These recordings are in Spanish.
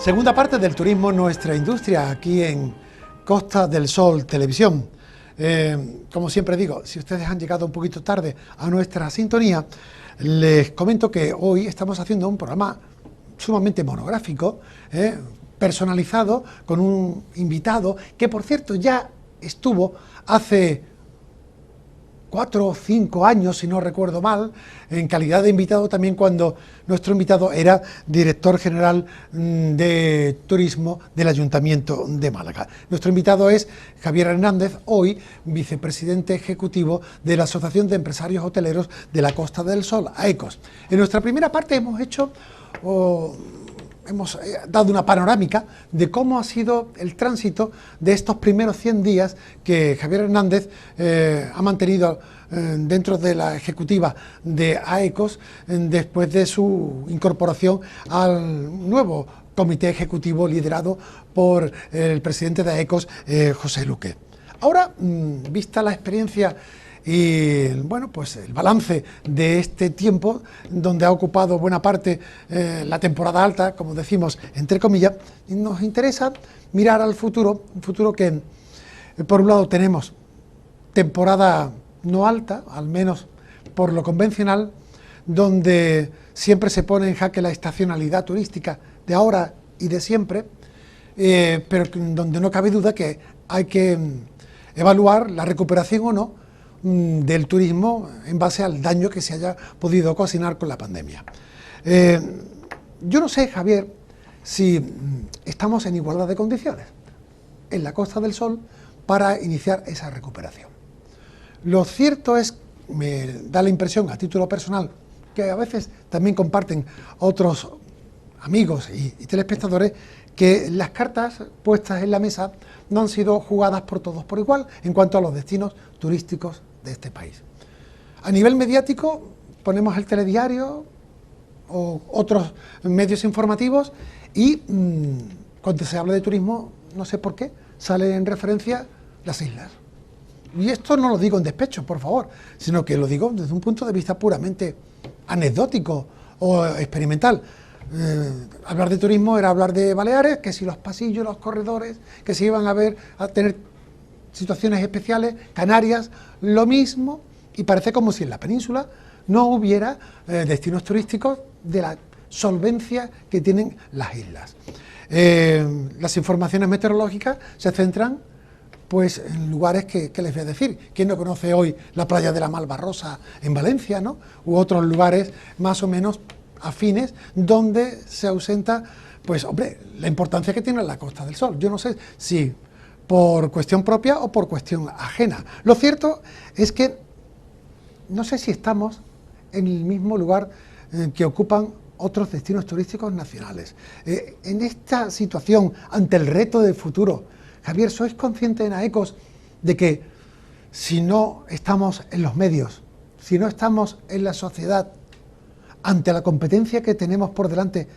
Segunda parte del turismo, nuestra industria, aquí en Costa del Sol Televisión. Como siempre digo, si ustedes han llegado un poquito tarde a nuestra sintonía, les comento que hoy estamos haciendo un programa sumamente monográfico, personalizado, con un invitado que, por cierto, ya estuvo hace 4 o 5 años, si no recuerdo mal, en calidad de invitado, también cuando nuestro invitado era director general de turismo del Ayuntamiento de Málaga. Nuestro invitado es Javier Hernández, hoy vicepresidente ejecutivo de la Asociación de Empresarios Hoteleros de la Costa del Sol, AECOS. En nuestra primera parte hemos dado una panorámica de cómo ha sido el tránsito de estos primeros 100 días que Javier Hernández ha mantenido dentro de la ejecutiva de AECOS después de su incorporación al nuevo comité ejecutivo liderado por el presidente de AECOS, José Luque. Ahora, vista la experiencia y bueno, pues el balance de este tiempo, donde ha ocupado buena parte la temporada alta, como decimos, entre comillas, nos interesa mirar al futuro, un futuro que, por un lado, tenemos temporada no alta, al menos por lo convencional, donde siempre se pone en jaque la estacionalidad turística de ahora y de siempre, pero donde no cabe duda que hay que evaluar la recuperación o no del turismo en base al daño que se haya podido ocasionar con la pandemia. Yo no sé, Javier, si estamos en igualdad de condiciones en la Costa del Sol para iniciar esa recuperación. Lo cierto es, me da la impresión a título personal, que a veces también comparten otros amigos y telespectadores, que las cartas puestas en la mesa no han sido jugadas por todos por igual en cuanto a los destinos turísticos de este país. A nivel mediático ponemos el telediario o otros medios informativos y cuando se habla de turismo, no sé por qué, sale en referencia las islas. Y esto no lo digo en despecho, por favor, sino que lo digo desde un punto de vista puramente anecdótico o experimental. Hablar de turismo era hablar de Baleares, que si los pasillos, los corredores, que se iban a tener situaciones especiales, Canarias, lo mismo, y parece como si en la península no hubiera destinos turísticos de la solvencia que tienen las islas. Las informaciones meteorológicas se centran pues en lugares que les voy a decir. ¿Quién no conoce hoy la playa de la Malvarrosa en Valencia, ¿no? U otros lugares más o menos afines donde se ausenta, pues hombre, la importancia que tiene la Costa del Sol. Yo no sé si por cuestión propia o por cuestión ajena. Lo cierto es que no sé si estamos en el mismo lugar que ocupan otros destinos turísticos nacionales. En esta situación, ante el reto del futuro, Javier, ¿sois conscientes en AECOS de que si no estamos en los medios, si no estamos en la sociedad, ante la competencia que tenemos por delante,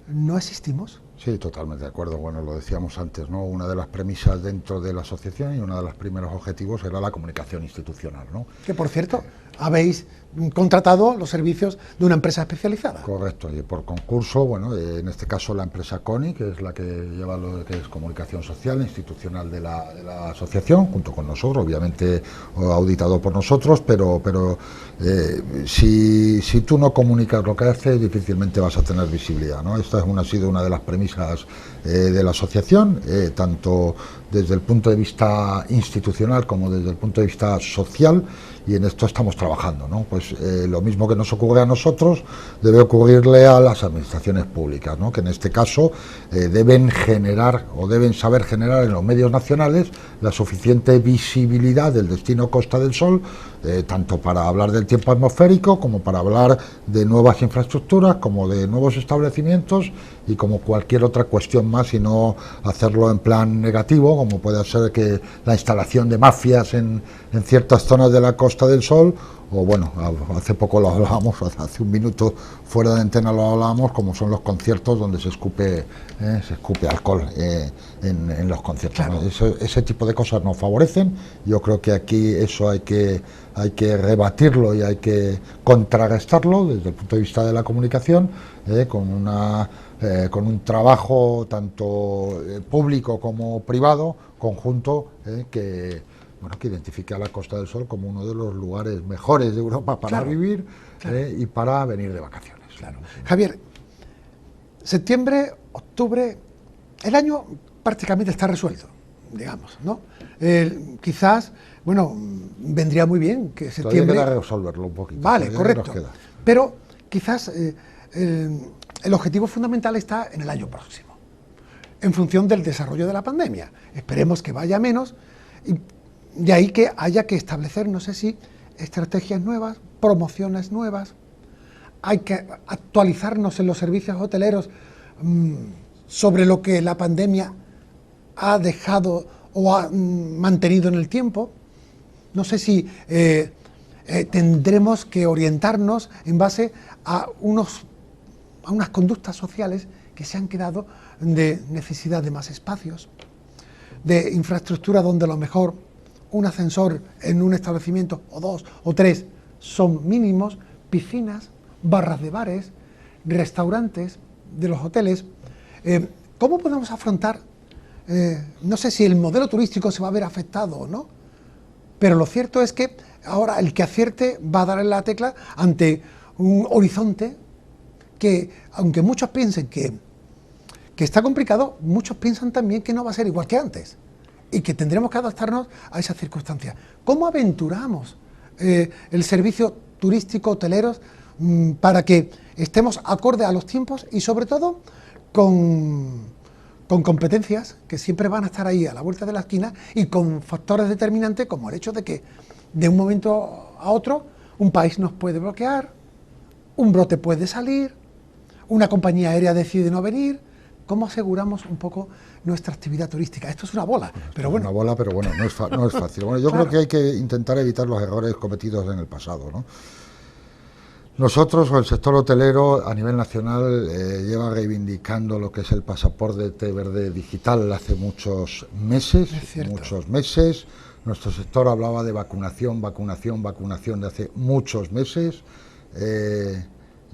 no existimos? Sí, totalmente de acuerdo. Bueno, lo decíamos antes, ¿no? Una de las premisas dentro de la asociación y uno de los primeros objetivos era la comunicación institucional, ¿no? Que, por cierto, habéis contratado los servicios de una empresa especializada. Correcto, y por concurso, bueno, en este caso la empresa CONI, que es la que lleva lo que es comunicación social institucional de la asociación, junto con nosotros, obviamente auditado por nosotros, pero si tú no comunicas lo que haces, difícilmente vas a tener visibilidad, ¿no? Esta ha sido una de las premisas de la asociación, tanto desde el punto de vista institucional como desde el punto de vista social, y en esto estamos trabajando, ¿no? Pues lo mismo que nos ocurre a nosotros debe ocurrirle a las administraciones públicas, ¿no? Que en este caso deben generar o deben saber generar en los medios nacionales la suficiente visibilidad del destino Costa del Sol, tanto para hablar del tiempo atmosférico como para hablar de nuevas infraestructuras, como de nuevos establecimientos y como cualquier otra cuestión más, y no hacerlo en plan negativo, como puede ser que la instalación de mafias en ciertas zonas de la Costa del Sol, o bueno, hace poco lo hablábamos, hace un minuto fuera de antena lo hablábamos, como son los conciertos donde se escupe alcohol en los conciertos, claro. ¿no? Ese tipo de cosas nos favorecen. Yo creo que aquí eso hay que rebatirlo y hay que contrarrestarlo desde el punto de vista de la comunicación, con una con un trabajo tanto público como privado, conjunto, que identifique a la Costa del Sol como uno de los lugares mejores de Europa para vivir y para venir de vacaciones. Claro. Javier, septiembre, octubre, el año prácticamente está resuelto, digamos, ¿no? Quizás, bueno, vendría muy bien que septiembre... Todavía queda resolverlo un poquito. Vale, correcto. Pero quizás el objetivo fundamental está en el año próximo, en función del desarrollo de la pandemia. Esperemos que vaya menos y de ahí que haya que establecer, no sé si, estrategias nuevas, promociones nuevas. Hay que actualizarnos en los servicios hoteleros sobre lo que la pandemia ha dejado o ha mantenido en el tiempo. No sé si tendremos que orientarnos en base a unas conductas sociales que se han quedado de necesidad de más espacios, de infraestructura donde a lo mejor un ascensor en un establecimiento o dos o tres son mínimos, piscinas, barras de bares, restaurantes de los hoteles. ¿Cómo podemos afrontar? No sé si el modelo turístico se va a ver afectado o no, pero lo cierto es que ahora el que acierte va a dar en la tecla ante un horizonte que, aunque muchos piensen que está complicado, muchos piensan también que no va a ser igual que antes y que tendremos que adaptarnos a esas circunstancias. ¿Cómo aventuramos el servicio turístico hoteleros para que estemos acorde a los tiempos y sobre todo con competencias que siempre van a estar ahí a la vuelta de la esquina y con factores determinantes como el hecho de que de un momento a otro un país nos puede bloquear, un brote puede salir, una compañía aérea decide no venir? ¿Cómo aseguramos un poco nuestra actividad turística? Esto es una bola, pero bueno. Una bola, pero bueno, no es fácil. Bueno, yo creo que hay que intentar evitar los errores cometidos en el pasado, ¿no? Nosotros, o el sector hotelero a nivel nacional, lleva reivindicando lo que es el pasaporte verde digital hace muchos meses. Nuestro sector hablaba de vacunación de hace muchos meses.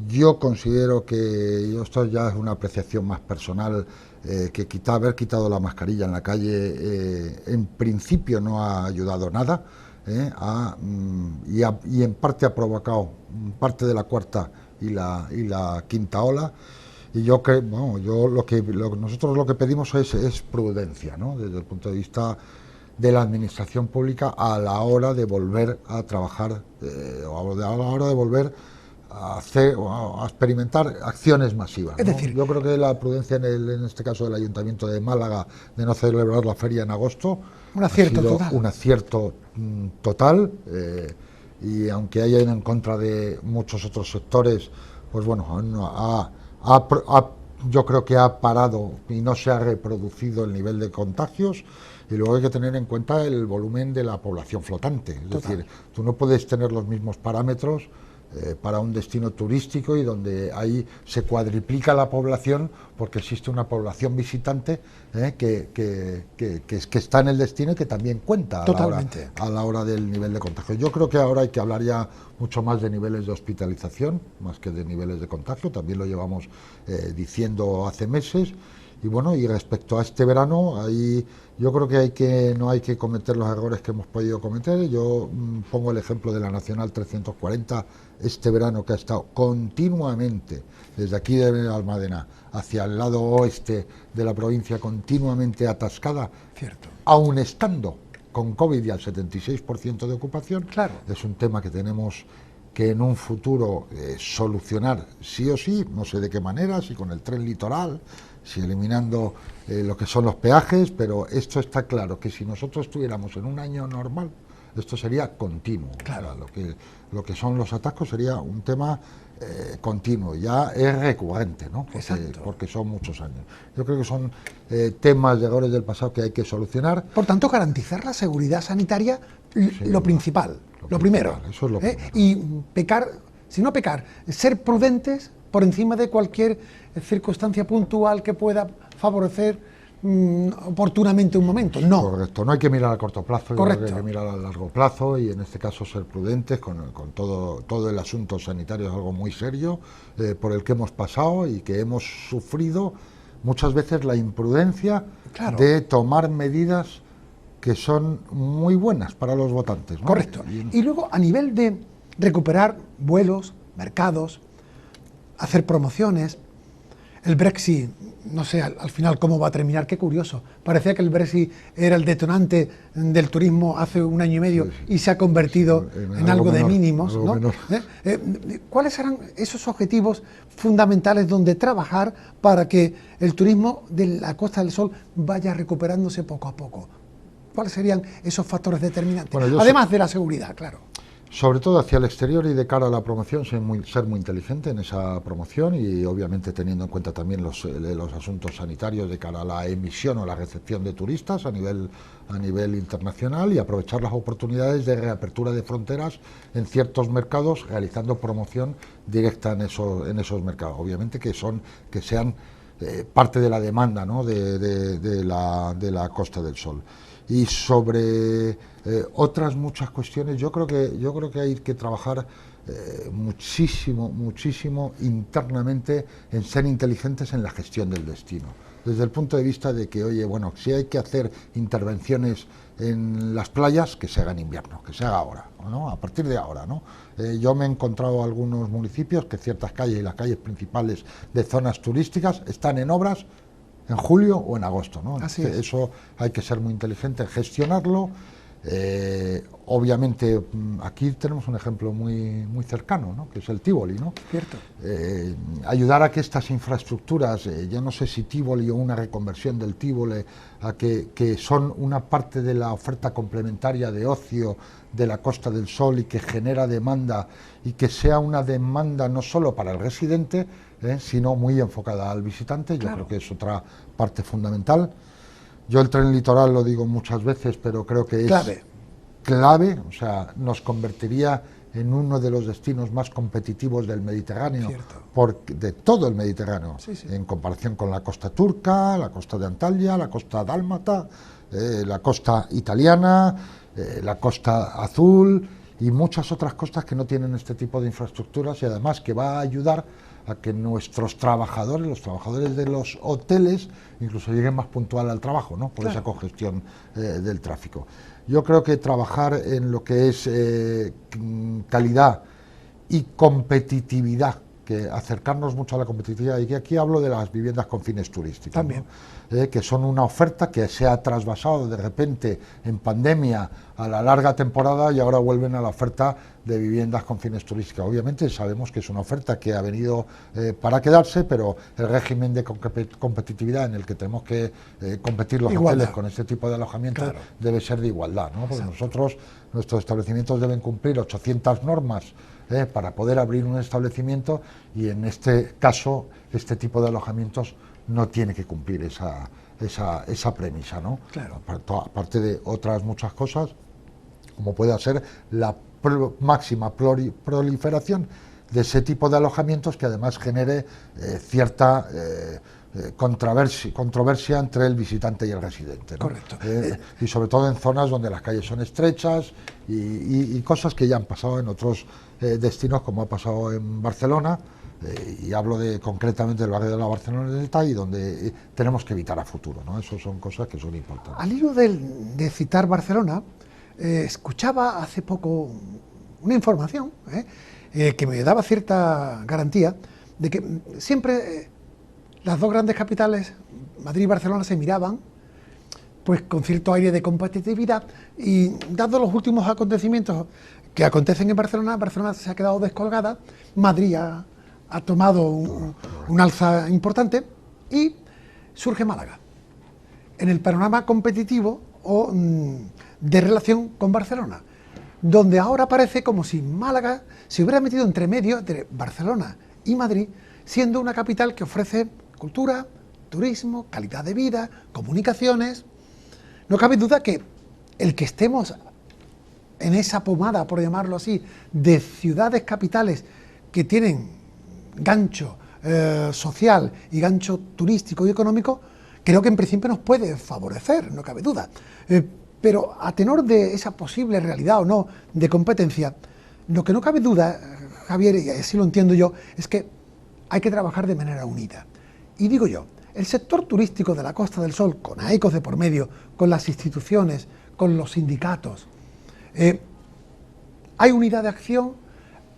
Yo considero que esto ya es una apreciación más personal, que haber quitado la mascarilla en la calle en principio no ha ayudado nada. Y en parte ha provocado parte de la cuarta y la quinta ola, y yo creo, nosotros lo que pedimos es prudencia, ¿no? Desde el punto de vista de la administración pública a la hora de volver a trabajar o a la hora de volver a hacer o a experimentar acciones masivas, ¿no? Es decir, yo creo que la prudencia en este caso del Ayuntamiento de Málaga de no celebrar la feria en agosto un acierto total, y aunque haya ido en contra de muchos otros sectores, pues bueno, yo creo que ha parado y no se ha reproducido el nivel de contagios. Y luego hay que tener en cuenta el volumen de la población flotante, es decir, tú no puedes tener los mismos parámetros para un destino turístico y donde ahí se cuadriplica la población porque existe una población visitante que está en el destino y que también cuenta a la hora del nivel de contagio. Yo creo que ahora hay que hablar ya mucho más de niveles de hospitalización, más que de niveles de contagio, también lo llevamos diciendo hace meses. Y bueno, y respecto a este verano, ahí yo creo que no hay que cometer los errores que hemos podido cometer. Yo pongo el ejemplo de la Nacional 340 este verano, que ha estado continuamente, desde aquí de Almadena hacia el lado oeste de la provincia, continuamente atascada, aún estando con COVID y al 76% de ocupación. Claro. Es un tema que tenemos que en un futuro solucionar sí o sí, no sé de qué manera, si con el tren litoral, si eliminando lo que son los peajes, pero esto está claro, que si nosotros estuviéramos en un año normal, esto sería continuo. Claro. O sea, lo que son los atascos sería un tema continuo, ya es recurrente, ¿no? Porque son muchos años. Yo creo que son temas de errores del pasado que hay que solucionar. Por tanto, garantizar la seguridad sanitaria, lo principal, lo primero. Eso es lo primero. Y ser prudentes por encima de cualquier circunstancia puntual que pueda favorecer oportunamente un momento, no. Correcto, no hay que mirar a corto plazo, Correcto. hay que mirar a largo plazo y en este caso ser prudentes con todo el asunto sanitario. Es algo muy serio por el que hemos pasado y que hemos sufrido muchas veces la imprudencia Claro. de tomar medidas que son muy buenas para los votantes, ¿no? Correcto. Y luego, a nivel de recuperar vuelos, mercados, hacer promociones, el Brexit, no sé al final cómo va a terminar, qué curioso. Parecía que el Brexit era el detonante del turismo hace un año y medio y se ha convertido en algo de mínimos, ¿no? ¿Cuáles serán esos objetivos fundamentales donde trabajar para que el turismo de la Costa del Sol vaya recuperándose poco a poco? ¿Cuáles serían esos factores determinantes? Bueno, además de la seguridad, claro. Sobre todo hacia el exterior y de cara a la promoción, ser muy inteligente en esa promoción y obviamente teniendo en cuenta también los asuntos sanitarios de cara a la emisión o la recepción de turistas a nivel internacional y aprovechar las oportunidades de reapertura de fronteras en ciertos mercados, realizando promoción directa en esos mercados. Obviamente que sean parte de la demanda, ¿no? de la Costa del Sol. Y sobre otras muchas cuestiones, yo creo que hay que trabajar muchísimo internamente en ser inteligentes en la gestión del destino. Desde el punto de vista de que, oye, bueno, si hay que hacer intervenciones en las playas, que se haga en invierno, que se haga ahora, ¿no? A partir de ahora, ¿no? Yo me he encontrado algunos municipios que ciertas calles y las calles principales de zonas turísticas están en obras en julio o en agosto, ¿no? Eso hay que ser muy inteligente en gestionarlo. Obviamente aquí tenemos un ejemplo muy cercano, ¿no? Que es el Tívoli, ¿no? Cierto. Ayudar a que estas infraestructuras, yo no sé si Tívoli o una reconversión del Tívoli, a que son una parte de la oferta complementaria de ocio de la Costa del Sol y que genera demanda y que sea una demanda no solo para el residente, sino muy enfocada al visitante. Yo creo que es otra parte fundamental. Yo el tren litoral lo digo muchas veces, pero creo que es clave, o sea, nos convertiría en uno de los destinos más competitivos del Mediterráneo, de todo el Mediterráneo, en comparación con la costa turca, la costa de Antalya, la costa dálmata, la costa italiana, la costa azul y muchas otras costas que no tienen este tipo de infraestructuras y además que va a ayudar a que nuestros trabajadores, los trabajadores de los hoteles, incluso lleguen más puntual al trabajo, ¿no? Por esa congestión del tráfico. Yo creo que trabajar en lo que es calidad y competitividad, que acercarnos mucho a la competitividad, y que aquí hablo de las viviendas con fines turísticos, también, ¿no? Que son una oferta que se ha trasvasado de repente en pandemia a la larga temporada y ahora vuelven a la oferta de viviendas con fines turísticos. Obviamente sabemos que es una oferta que ha venido para quedarse, pero el régimen de competitividad en el que tenemos que competir los hoteles con este tipo de alojamientos debe ser de igualdad, ¿no? Porque nuestros establecimientos deben cumplir 800 normas para poder abrir un establecimiento y en este caso este tipo de alojamientos no tiene que cumplir esa premisa, ¿no? Aparte de otras muchas cosas, como puede ser la máxima proliferación de ese tipo de alojamientos que además genere cierta controversia entre el visitante y el residente, ¿no? Correcto. Y sobre todo en zonas donde las calles son estrechas y cosas que ya han pasado en otros destinos, como ha pasado en Barcelona, y hablo concretamente del barrio de la Barceloneta, y donde tenemos que evitar a futuro, ¿no? Eso son cosas que son importantes. Al hilo de citar Barcelona, escuchaba hace poco una información que me daba cierta garantía de que siempre las dos grandes capitales, Madrid y Barcelona, se miraban pues con cierto aire de competitividad, y dado los últimos acontecimientos que acontecen en Barcelona, Barcelona se ha quedado descolgada, Madrid ha tomado un alza importante y surge Málaga en el panorama competitivo o de relación con Barcelona, donde ahora parece como si Málaga se hubiera metido entre medio de Barcelona y Madrid, siendo una capital que ofrece cultura, turismo, calidad de vida, comunicaciones. No cabe duda que el que estemos en esa pomada, por llamarlo así, de ciudades capitales que tienen gancho social y gancho turístico y económico, creo que en principio nos puede favorecer, no cabe duda. Pero a tenor de esa posible realidad o no de competencia, lo que no cabe duda, Javier, y así lo entiendo yo, es que hay que trabajar de manera unida. Y digo yo, el sector turístico de la Costa del Sol, con AECOS de por medio, con las instituciones, con los sindicatos, ¿hay unidad de acción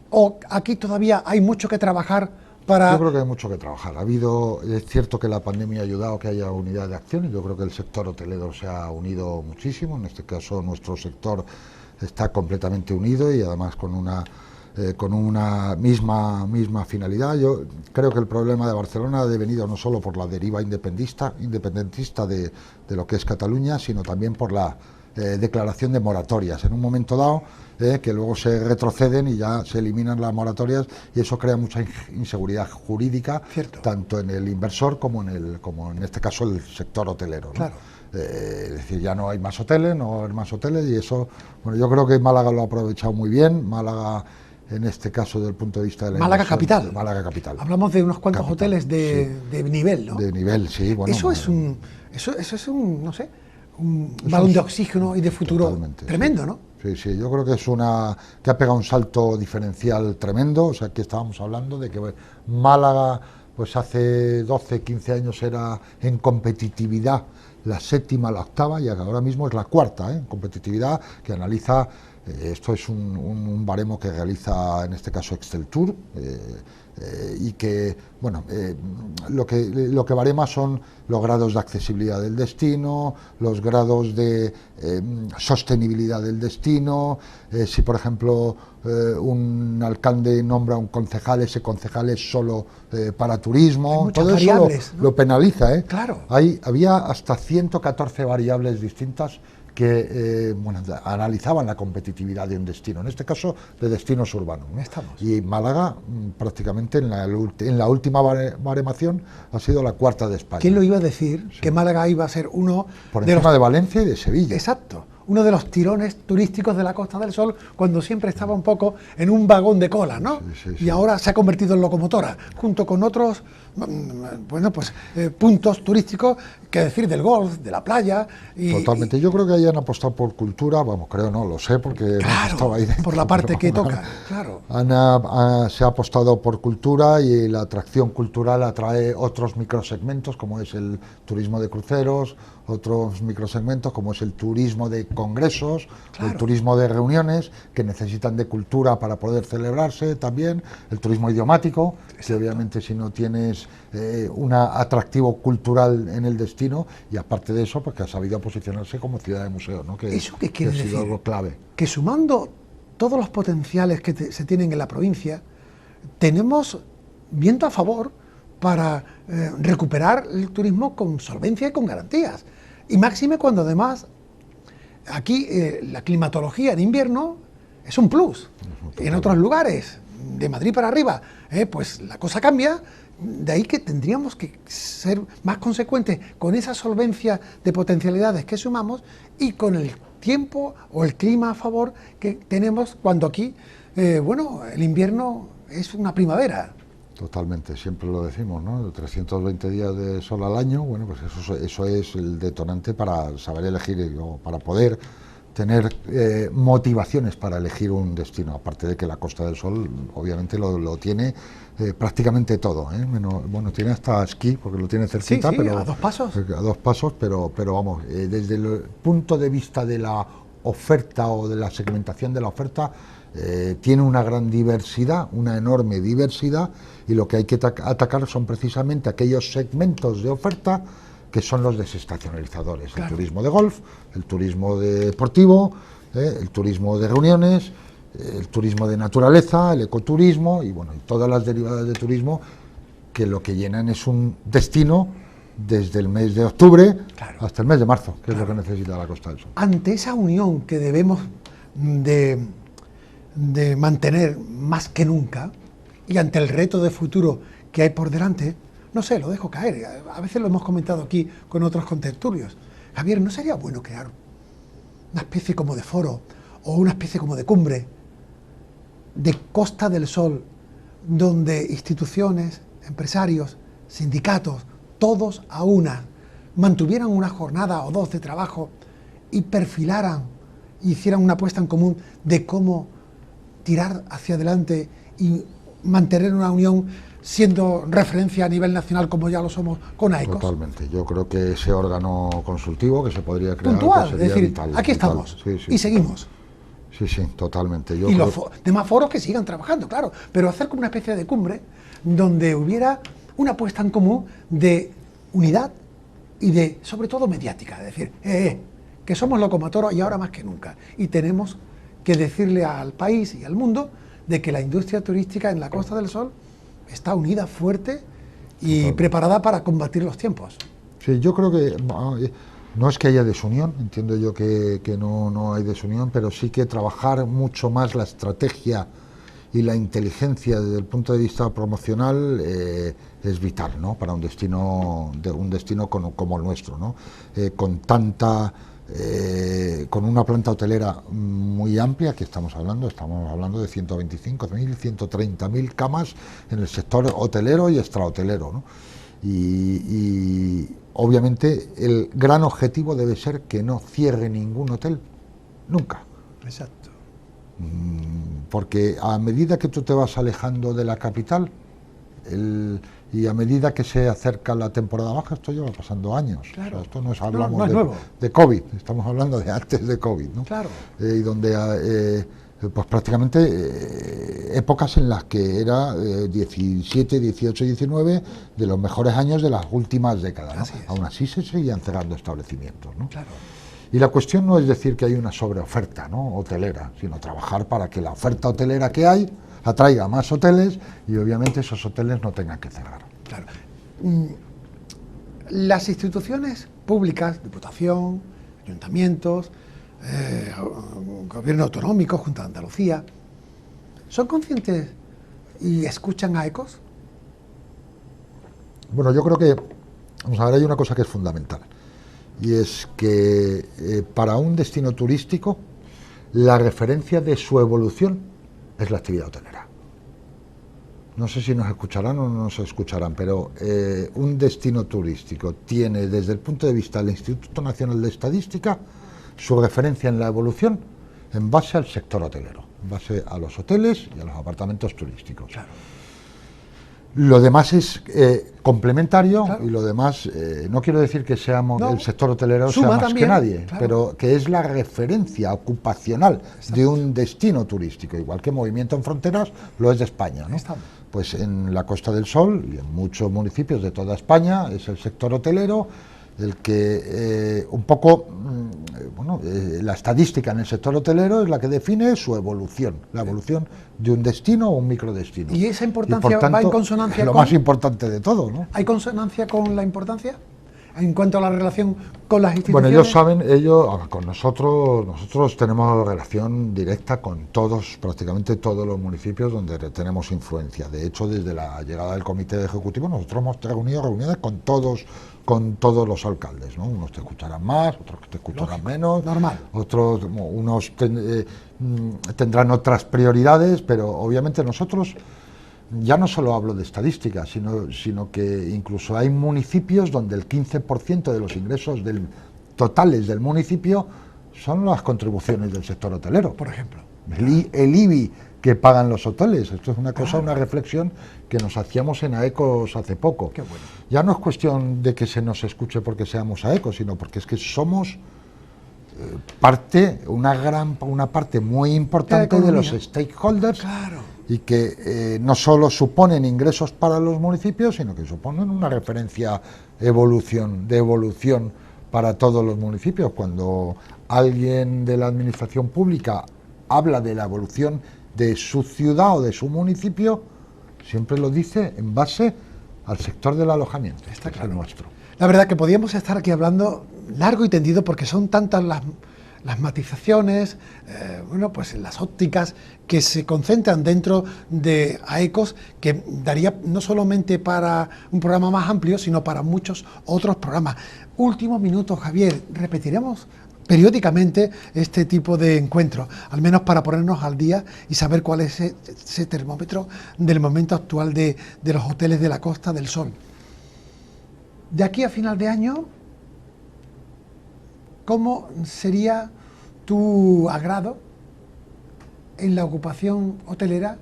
o aquí todavía hay mucho que trabajar para...? Yo creo que hay mucho que trabajar. Es cierto que la pandemia ha ayudado a que haya unidad de acción y yo creo que el sector hotelero se ha unido muchísimo. En este caso nuestro sector está completamente unido y además con una misma finalidad. Yo creo que el problema de Barcelona ha devenido no solo por la deriva independentista de lo que es Cataluña, sino también por la declaración de moratorias en un momento dado, que luego se retroceden y ya se eliminan las moratorias y eso crea mucha inseguridad jurídica. Cierto. Tanto en el inversor como en este caso el sector hotelero, ¿no? Claro. Es decir, ya no hay más hoteles, y eso, bueno, yo creo que Málaga lo ha aprovechado muy bien. Málaga, en este caso, desde el punto de vista de la Málaga inversión, capital. Málaga capital. Hablamos de unos cuantos Capital, hoteles de nivel, ¿no? De nivel, sí. Bueno, eso es un, no sé, un balón de oxígeno y de futuro tremendo, sí. ¿no? Sí, yo creo que que ha pegado un salto diferencial tremendo. O sea, que estábamos hablando de que Málaga, pues hace 12, 15 años era en competitividad la séptima, la octava, y ahora mismo es la cuarta, en competitividad, que analiza, esto es un baremo que realiza en este caso Exceltur, y que, bueno, lo que barema son los grados de accesibilidad del destino, los grados de sostenibilidad del destino, si por ejemplo un alcalde nombra un concejal, ese concejal es solo para turismo, todo eso lo penaliza, Claro. Había hasta 114 variables distintas que analizaban la competitividad de un destino, en este caso de destinos urbanos, ¿no? Estamos. Y Málaga prácticamente en la última baremación ha sido la cuarta de España. ¿Quién lo iba a decir? Sí. Que Málaga iba a ser uno por encima de Valencia y de Sevilla. Exacto. Uno de los tirones turísticos de la Costa del Sol, cuando siempre estaba un poco en un vagón de cola, ¿no? Sí. Y ahora se ha convertido en locomotora, junto con otros, puntos turísticos, que decir del golf, de la playa. Totalmente. Yo creo que hayan apostado por cultura, no lo sé, porque claro, estaba ahí dentro, por la parte que toca, claro. Se ha apostado por cultura y la atracción cultural atrae otros microsegmentos, como es el turismo de cruceros, otros microsegmentos como es el turismo de congresos, claro, el turismo de reuniones, que necesitan de cultura para poder celebrarse también, el turismo idiomático, que obviamente si no tienes un atractivo cultural en el destino, y aparte de eso, pues que ha sabido posicionarse como ciudad de museo, ¿no? ¿Eso qué quiere decir? Ha sido algo clave. Que sumando todos los potenciales que se tienen en la provincia, tenemos viento a favor para recuperar el turismo con solvencia y con garantías. Y máxime cuando además aquí la climatología en invierno es un plus. En otros lugares, de Madrid para arriba, pues la cosa cambia. De ahí que tendríamos que ser más consecuentes con esa solvencia de potencialidades que sumamos y con el tiempo o el clima a favor que tenemos cuando aquí, el invierno es una primavera. Totalmente, siempre lo decimos, ¿no? 320 días de sol al año, bueno, pues eso es el detonante para saber elegir, o para poder tener motivaciones para elegir un destino, aparte de que la Costa del Sol obviamente lo tiene prácticamente todo, bueno, tiene hasta esquí, porque lo tiene cerquita, sí, pero a 2 pasos. A 2 pasos, pero vamos, desde el punto de vista de la oferta o de la segmentación de la oferta, tiene una gran diversidad, una enorme diversidad, y lo que hay que atacar son precisamente aquellos segmentos de oferta que son los desestacionalizadores, claro. El turismo de golf, el turismo deportivo, el turismo de reuniones, el turismo de naturaleza, el ecoturismo y bueno, todas las derivadas de turismo que lo que llenan es un destino desde el mes de octubre, claro, hasta el mes de marzo, que claro, es lo que necesita la Costa del Sol. Ante esa unión que debemos de mantener más que nunca y ante el reto de futuro que hay por delante, no sé, lo dejo caer, a veces lo hemos comentado aquí con otros contertulios. Javier, ¿no sería bueno crear una especie como de foro o una especie como de cumbre de Costa del Sol, donde instituciones, empresarios, sindicatos, todos a una, mantuvieran una jornada o dos de trabajo y perfilaran, hicieran una apuesta en común de cómo tirar hacia adelante y mantener una unión siendo referencia a nivel nacional como ya lo somos con AECOS? Totalmente, yo creo que ese órgano consultivo que se podría crear Puntual, pues sería es decir, vital, aquí vital. estamos Sí, sí, y seguimos. Sí, sí, totalmente. Y los demás foros que sigan trabajando, claro, pero hacer como una especie de cumbre donde hubiera una apuesta en común de unidad y de, sobre todo, mediática, es decir, que somos locomotoros y ahora más que nunca, y tenemos que decirle al país y al mundo de que la industria turística en la Costa del Sol está unida, fuerte y preparada para combatir los tiempos. Sí, yo creo que no es que haya desunión, entiendo yo que no hay desunión, pero sí que trabajar mucho más la estrategia y la inteligencia desde el punto de vista promocional es vital, ¿no? Para un destino como el nuestro, ¿no? Con una planta hotelera muy amplia, que estamos hablando de 125.000, 130.000 camas en el sector hotelero y extrahotelero, ¿no? Y obviamente el gran objetivo debe ser que no cierre ningún hotel nunca. Exacto. Porque a medida que tú te vas alejando de la capital y a medida que se acerca la temporada baja, esto lleva pasando años. Claro. O sea, esto no es de COVID, estamos hablando de antes de COVID, ¿no? Claro. Y donde pues prácticamente épocas en las que era 17, 18, 19 de los mejores años de las últimas décadas, ¿no? Aún así se seguían cerrando establecimientos, ¿no? Claro. Y la cuestión no es decir que hay una sobreoferta, ¿no?, hotelera, sino trabajar para que la oferta hotelera que hay atraiga más hoteles y obviamente esos hoteles no tengan que cerrar. Claro. Las instituciones públicas, Diputación, ayuntamientos, gobierno autonómico, Junta de Andalucía, ¿son conscientes y escuchan a AECOS? Bueno, yo creo que, vamos a ver, hay una cosa que es fundamental, y es que para un destino turístico la referencia de su evolución es la actividad hotelera. No sé si nos escucharán o no nos escucharán, pero un destino turístico tiene desde el punto de vista del Instituto Nacional de Estadística su referencia en la evolución en base al sector hotelero, en base a los hoteles y a los apartamentos turísticos. Claro. Lo demás es complementario, claro. Y lo demás, no quiero decir que seamos el sector hotelero sea más también, que nadie, claro. Pero que es la referencia ocupacional de un destino turístico, igual que Movimiento en Fronteras lo es de España, ¿no? Pues en la Costa del Sol y en muchos municipios de toda España es el sector hotelero el que un poco, la estadística en el sector hotelero es la que define su evolución, la evolución de un destino o un microdestino. ¿Y esa importancia por tanto, va en consonancia es lo más importante de todo, ¿no? ¿Hay consonancia con la importancia en cuanto a la relación con las instituciones? Bueno, ellos saben, con nosotros tenemos relación directa con prácticamente todos los municipios donde tenemos influencia. De hecho, desde la llegada del comité ejecutivo, nosotros hemos tenido reuniones con todos los alcaldes, ¿no? Unos te escucharán más, otros te escucharán menos, normal. Unos tendrán otras prioridades, pero obviamente nosotros, ya no solo hablo de estadísticas, sino que incluso hay municipios donde el 15% de los ingresos totales del municipio son las contribuciones del sector hotelero. Por ejemplo. El IBI que pagan los hoteles. Esto es una cosa, una reflexión que nos hacíamos en AECOS hace poco. Qué bueno. Ya no es cuestión de que se nos escuche porque seamos AECOS, sino porque es que somos una parte muy importante de los stakeholders. Claro. Y que no solo suponen ingresos para los municipios, sino que suponen una referencia de evolución para todos los municipios. Cuando alguien de la administración pública habla de la evolución de su ciudad o de su municipio, siempre lo dice en base al sector del alojamiento. Está claro. Es el nuestro. La verdad que podíamos estar aquí hablando largo y tendido porque son tantas las matizaciones, pues las ópticas que se concentran dentro de AECOS, que daría no solamente para un programa más amplio, sino para muchos otros programas. Últimos minutos, Javier, repetiremos periódicamente este tipo de encuentros, al menos para ponernos al día y saber cuál es ese termómetro del momento actual de los hoteles de la Costa del Sol. De aquí a final de año, ¿cómo sería tu agrado en la ocupación hotelera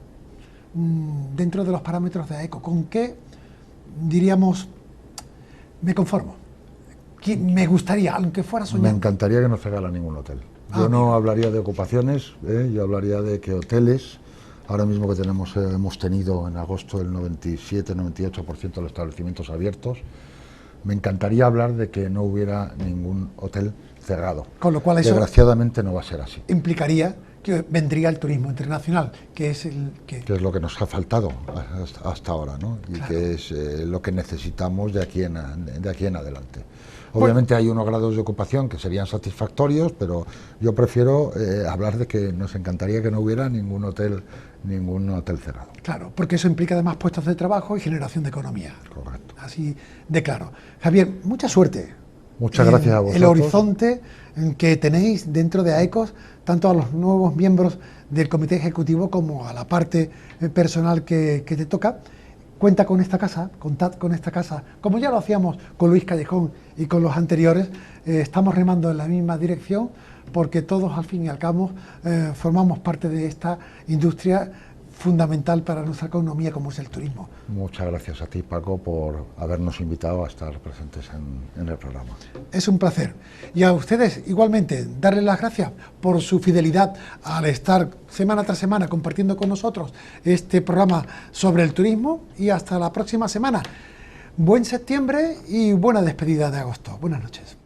dentro de los parámetros de AECO? ¿Con qué, diríamos, me conformo? Me gustaría, aunque fuera soñando. Me encantaría que no cerrara ningún hotel. Yo no hablaría de ocupaciones, yo hablaría de que hoteles, ahora mismo que hemos tenido en agosto el 97-98% de los establecimientos abiertos, me encantaría hablar de que no hubiera ningún hotel cerrado. Con lo cual eso desgraciadamente no va a ser así. Implicaría que vendría el turismo internacional, que es el que es lo que nos ha faltado hasta ahora, ¿no? Y claro, que es lo que necesitamos de aquí en adelante. Obviamente hay unos grados de ocupación que serían satisfactorios, pero yo prefiero hablar de que nos encantaría que no hubiera ningún hotel cerrado. Claro, porque eso implica además puestos de trabajo y generación de economía. Correcto. Así de claro. Javier, mucha suerte. Muchas gracias a vosotros. El horizonte que tenéis dentro de AECOS, tanto a los nuevos miembros del comité ejecutivo como a la parte personal que te toca. Cuenta con esta casa, contad con esta casa, como ya lo hacíamos con Luis Callejón y con los anteriores. Estamos remando en la misma dirección porque todos al fin y al cabo formamos parte de esta industria fundamental para nuestra economía como es el turismo. Muchas gracias a ti, Paco, por habernos invitado a estar presentes en el programa. Es un placer. Y a ustedes igualmente darles las gracias por su fidelidad al estar semana tras semana compartiendo con nosotros este programa sobre el turismo, y hasta la próxima semana. Buen septiembre y buena despedida de agosto. Buenas noches.